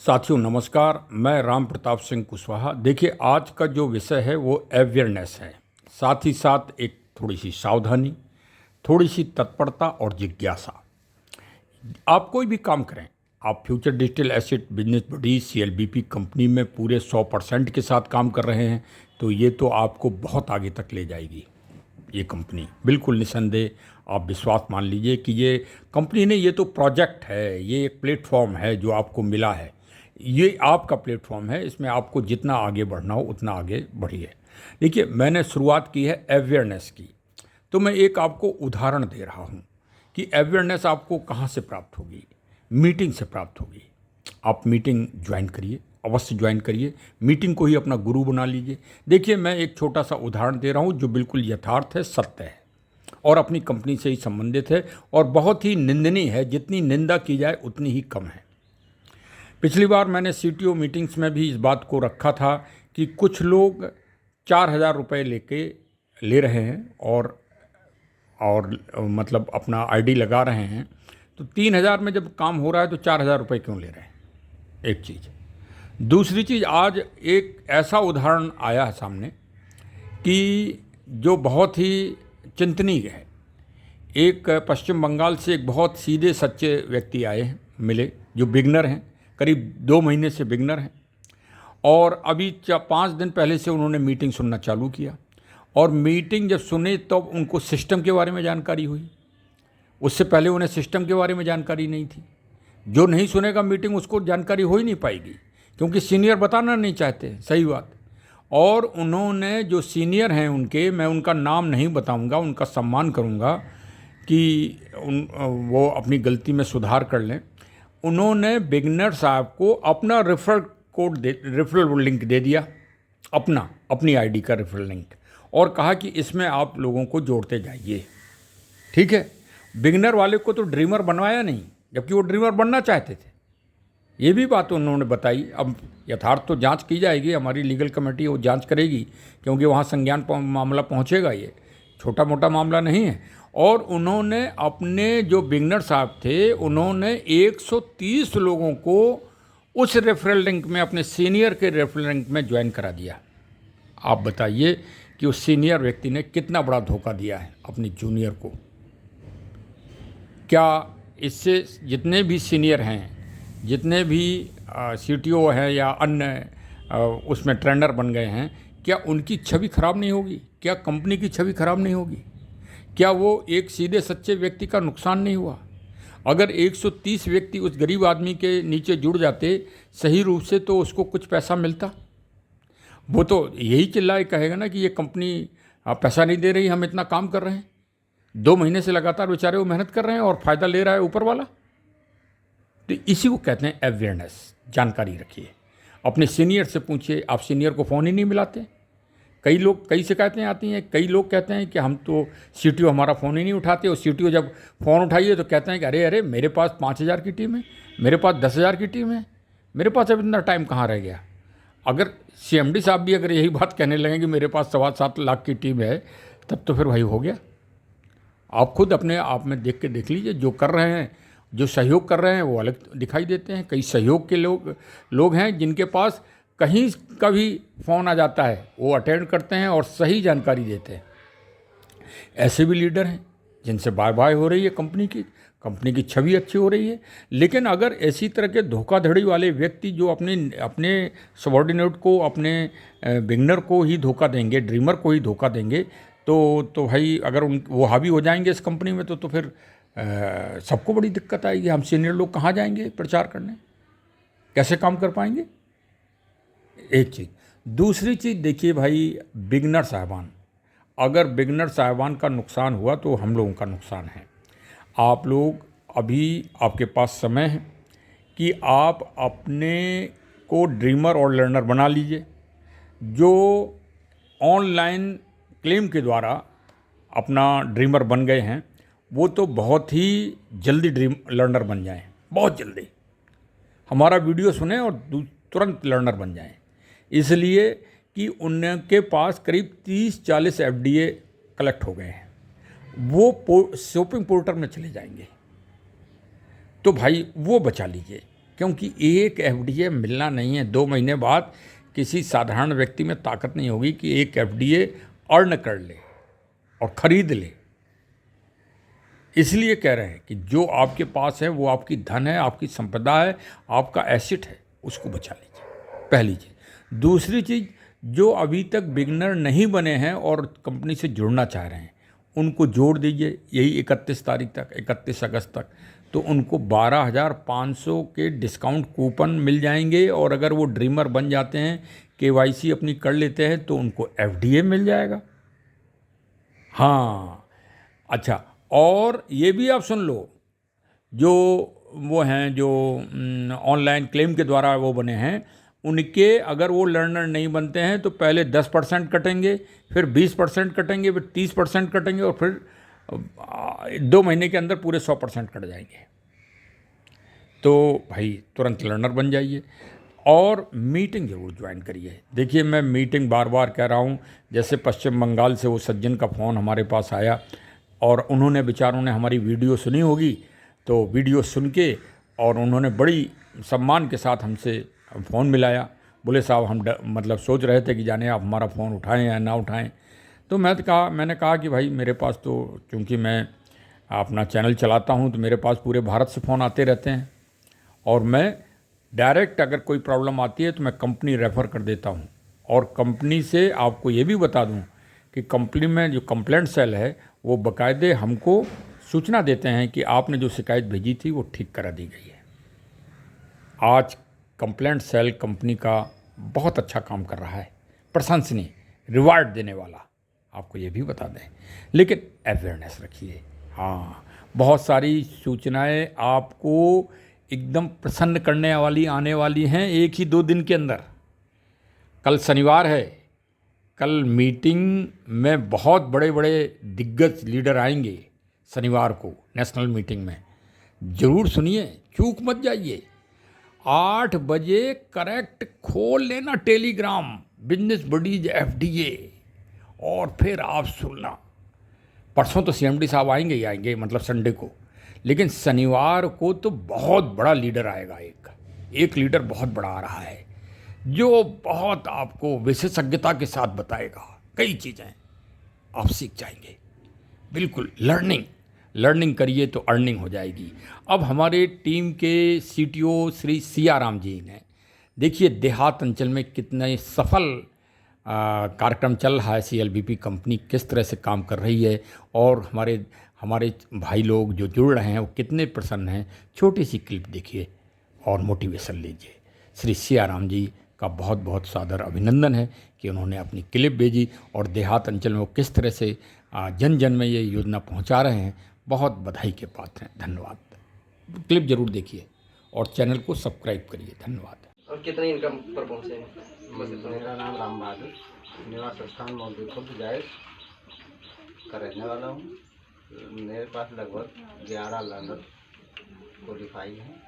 साथियों नमस्कार, मैं राम प्रताप सिंह कुशवाहा। देखिए, आज का जो विषय है वो अवेयरनेस है, साथ ही साथ एक थोड़ी सी सावधानी, थोड़ी सी तत्परता और जिज्ञासा। आप कोई भी काम करें, आप फ्यूचर डिजिटल एसेट बिजनेस बड़ी CLBP कंपनी में पूरे 100% के साथ काम कर रहे हैं, तो ये तो आपको बहुत आगे तक ले जाएगी। ये कंपनी बिल्कुल निसंदेह आप विश्वास मान लीजिए कि ये कंपनी ने, ये तो प्रोजेक्ट है, ये एक प्लेटफॉर्म है जो आपको मिला है। ये आपका प्लेटफॉर्म है, इसमें आपको जितना आगे बढ़ना हो उतना आगे बढ़िए। देखिए, मैंने शुरुआत की है अवेयरनेस की, तो मैं एक आपको उदाहरण दे रहा हूँ कि अवेयरनेस आपको कहाँ से प्राप्त होगी। मीटिंग से प्राप्त होगी। आप मीटिंग ज्वाइन करिए, अवश्य ज्वाइन करिए, मीटिंग को ही अपना गुरु बना लीजिए। देखिए, मैं एक छोटा सा उदाहरण दे रहा हूँ जो बिल्कुल यथार्थ है, सत्य है और अपनी कंपनी से ही संबंधित है और बहुत ही निंदनीय है। जितनी निंदा की जाए उतनी ही कम है। पिछली बार मैंने CTO मीटिंग्स में भी इस बात को रखा था कि कुछ लोग 4,000 रुपये ले रहे हैं और मतलब अपना ID लगा रहे हैं, तो 3,000 में जब काम हो रहा है तो 4,000 रुपये क्यों ले रहे हैं? एक चीज़। दूसरी चीज़, आज एक ऐसा उदाहरण आया है सामने कि जो बहुत ही चिंतनीय है। एक पश्चिम बंगाल से एक बहुत सीधे सच्चे व्यक्ति आए हैं, मिले, जो बिगनर हैं, करीब 2 महीने से बिगनर हैं और अभी 5 दिन पहले से उन्होंने मीटिंग सुनना चालू किया। और मीटिंग जब सुने तब तो उनको सिस्टम के बारे में जानकारी हुई। उससे पहले उन्हें सिस्टम के बारे में जानकारी नहीं थी। जो नहीं सुनेगा मीटिंग, उसको जानकारी हो ही नहीं पाएगी, क्योंकि सीनियर बताना नहीं चाहते। सही बात। और उन्होंने, जो सीनियर हैं उनके, मैं उनका नाम नहीं बताऊंगा, उनका सम्मान करूंगा कि वो अपनी गलती में सुधार कर लें। उन्होंने बिगनर साहब को अपना रेफरल लिंक दे दिया, अपनी ID का रेफरल लिंक, और कहा कि इसमें आप लोगों को जोड़ते जाइए। ठीक है। बिगनर वाले को तो ड्रीमर बनवाया नहीं, जबकि वो ड्रीमर बनना चाहते थे। ये भी बात उन्होंने बताई। अब यथार्थ तो जांच की जाएगी, हमारी लीगल कमेटी वो जांच करेगी, क्योंकि वहाँ संज्ञान मामला पहुँचेगा। ये छोटा मोटा मामला नहीं है। और उन्होंने अपने जो बिगनर साहब थे, उन्होंने 130 लोगों को उस रेफरल लिंक में, अपने सीनियर के रेफरल लिंक में ज्वाइन करा दिया। आप बताइए कि उस सीनियर व्यक्ति ने कितना बड़ा धोखा दिया है अपने जूनियर को। क्या इससे जितने भी सीनियर हैं, जितने भी CTO हैं या अन्य उसमें ट्रेंडर बन गए हैं, क्या उनकी छवि खराब नहीं होगी? क्या कंपनी की छवि खराब नहीं होगी? क्या वो एक सीधे सच्चे व्यक्ति का नुकसान नहीं हुआ? अगर 130 व्यक्ति उस गरीब आदमी के नीचे जुड़ जाते सही रूप से, तो उसको कुछ पैसा मिलता। वो तो यही चिल्लाए कहेगा ना कि ये कंपनी पैसा नहीं दे रही, हम इतना काम कर रहे हैं। 2 महीने से लगातार बेचारे वो मेहनत कर रहे हैं और फ़ायदा ले रहा है ऊपर वाला। तो इसी को कहते हैं अवेयरनेस। जानकारी रखिए, अपने सीनियर से पूछिए। आप सीनियर को फ़ोन ही नहीं मिलाते। कई शिकायतें आती हैं। कई लोग कहते हैं कि हम तो CTO हमारा फ़ोन ही नहीं उठाते, और CTO जब फ़ोन उठाइए तो कहते हैं कि अरे मेरे पास 5,000 की टीम है, मेरे पास 10,000 की टीम है, मेरे पास अब इतना टाइम कहाँ रह गया। अगर CMD साहब भी अगर यही बात कहने लगें कि मेरे पास 7.25 लाख की टीम है, तब तो फिर वही हो गया। आप खुद अपने आप में देख लीजिए। जो कर रहे हैं, जो सहयोग कर रहे हैं, वो अलग दिखाई देते हैं। कई सहयोग के लोग हैं जिनके पास कहीं का भी फ़ोन आ जाता है, वो अटेंड करते हैं और सही जानकारी देते हैं। ऐसे भी लीडर हैं जिनसे बाय बाय हो रही है, कंपनी की छवि अच्छी हो रही है। लेकिन अगर ऐसी तरह के धोखाधड़ी वाले व्यक्ति जो अपने सबॉर्डिनेट को, अपने बिगनर को ही धोखा देंगे, ड्रीमर को ही धोखा देंगे, तो भाई अगर वो हावी हो जाएंगे इस कंपनी में, तो फिर सबको बड़ी दिक्कत आएगी। हम सीनियर लोग कहाँ जाएंगे प्रचार करने? कैसे काम कर पाएंगे? एक चीज़। दूसरी चीज़, देखिए भाई, बिगनर साहबान, अगर बिगनर साहबान का नुकसान हुआ तो हम लोगों का नुकसान है। आप लोग, अभी आपके पास समय है कि आप अपने को ड्रीमर और लर्नर बना लीजिए। जो ऑनलाइन क्लेम के द्वारा अपना ड्रीमर बन गए हैं, वो तो बहुत ही जल्दी लर्नर बन जाएं, बहुत जल्दी। हमारा वीडियो सुने और तुरंत लर्नर बन जाएं। इसलिए कि उनके पास करीब 30-40 FDA कलेक्ट हो गए हैं। वो शॉपिंग पोर्टल में चले जाएंगे। तो भाई वो बचा लीजिए, क्योंकि एक एफडीए मिलना नहीं है। 2 महीने बाद किसी साधारण व्यक्ति में ताकत नहीं होगी कि एक एफडीए अर्न कर ले और ख़रीद ले। इसलिए कह रहे हैं कि जो आपके पास है वो आपकी धन है, आपकी संपदा है, आपका एसेट है, उसको बचा लीजिए, पहली चीज़। दूसरी चीज़, जो अभी तक बिगनर नहीं बने हैं और कंपनी से जुड़ना चाह रहे हैं, उनको जोड़ दीजिए यही 31 तारीख तक, 31 अगस्त तक। तो उनको 12,500 के डिस्काउंट कूपन मिल जाएंगे, और अगर वो ड्रीमर बन जाते हैं, केवाईसी अपनी कर लेते हैं, तो उनको एफडीए मिल जाएगा। हाँ, अच्छा, और ये भी आप सुन लो, जो वो हैं जो ऑनलाइन क्लेम के द्वारा वो बने हैं, उनके अगर वो लर्नर नहीं बनते हैं तो पहले 10% कटेंगे, फिर 20% कटेंगे, फिर 30% कटेंगे, और फिर 2 महीने के अंदर पूरे 100% कट जाएंगे। तो भाई तुरंत लर्नर बन जाइए और मीटिंग ज़रूर ज्वाइन करिए। देखिए, मैं मीटिंग बार बार कह रहा हूँ। जैसे पश्चिम बंगाल से वो सज्जन का फ़ोन हमारे पास आया, और उन्होंने बेचारों ने हमारी वीडियो सुनी होगी, तो वीडियो सुन के और उन्होंने बड़ी सम्मान के साथ हमसे फ़ोन मिलाया। बोले साहब, हम मतलब सोच रहे थे कि जाने आप हमारा फ़ोन उठाएं या ना उठाएं। तो मैंने कहा कि भाई मेरे पास तो, क्योंकि मैं अपना चैनल चलाता हूं, तो मेरे पास पूरे भारत से फ़ोन आते रहते हैं, और मैं डायरेक्ट अगर कोई प्रॉब्लम आती है तो मैं कंपनी रेफ़र कर देता हूं। और कंपनी से आपको ये भी बता दूं कि कंपनी में जो कंप्लेंट सेल है, वो बाकायदे हमको सूचना देते हैं कि आपने जो शिकायत भेजी थी वो ठीक करा दी गई है। आज कंप्लेंट सेल कंपनी का बहुत अच्छा काम कर रहा है, प्रशंसनीय, रिवार्ड देने वाला, आपको ये भी बता दें। लेकिन अवेयरनेस रखिए। हाँ, बहुत सारी सूचनाएं आपको एकदम प्रसन्न करने वाली आने वाली हैं 1 ही 2 दिन के अंदर। कल शनिवार है, कल मीटिंग में बहुत बड़े बड़े दिग्गज लीडर आएंगे शनिवार को नेशनल मीटिंग में। ज़रूर सुनिए, चूक मत जाइए। 8 बजे करेक्ट खोल लेना टेलीग्राम, बिजनेस बडीज एफडीए, और फिर आप सुनना। परसों तो सीएमडी साहब आएंगे ही आएंगे, मतलब संडे को, लेकिन शनिवार को तो बहुत बड़ा लीडर आएगा। एक लीडर बहुत बड़ा आ रहा है, जो बहुत आपको विशेषज्ञता के साथ बताएगा। कई चीज़ें आप सीख जाएंगे। बिल्कुल लर्निंग करिए तो अर्निंग हो जाएगी। अब हमारे टीम के सीटीओ श्री सियाराम जी ने, देखिए देहात अंचल में कितने सफल कार्यक्रम चल रहा है, सीएलबीपी कंपनी किस तरह से काम कर रही है, और हमारे भाई लोग जो जुड़ रहे हैं वो कितने प्रसन्न हैं। छोटी सी क्लिप देखिए और मोटिवेशन लीजिए। श्री सियाराम जी का बहुत बहुत सादर अभिनंदन है कि उन्होंने अपनी क्लिप भेजी, और देहात अंचल में वो किस तरह से जन जन में ये योजना पहुंचा रहे हैं। बहुत बधाई के पात्र हैं। धन्यवाद। क्लिप जरूर देखिए और चैनल को सब्सक्राइब करिए। धन्यवाद। और कितनी इनकम पर पहुंचे हैं? मेरा नाम राम बहादुर, निवास स्थान मौलवी खुर्द जायज का रहने वाला हूँ। मेरे पास लगभग 11 लर्नर क्वालिफाई हैं।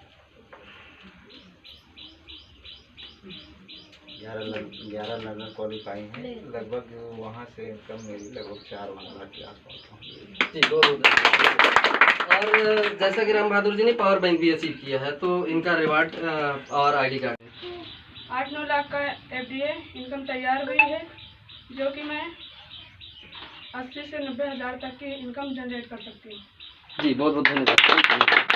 11 लर्नर क्वालिफाई हैं। लगभग वहाँ से इनकम मेरी लगभग 4 लाख के आसपास पहुँच गई। जी, बहुत और जैसा कि राम बहादुर जी ने पावर बैंक भी अचीव किया है, तो इनका रिवार्ड और आईडी कार्ड 8-9 लाख का एफडीए इनकम तैयार हुई है, जो कि मैं 80 से 90 हज़ार तक की इनकम जनरेट कर सकती हूँ। जी, बहुत बहुत धन्यवाद।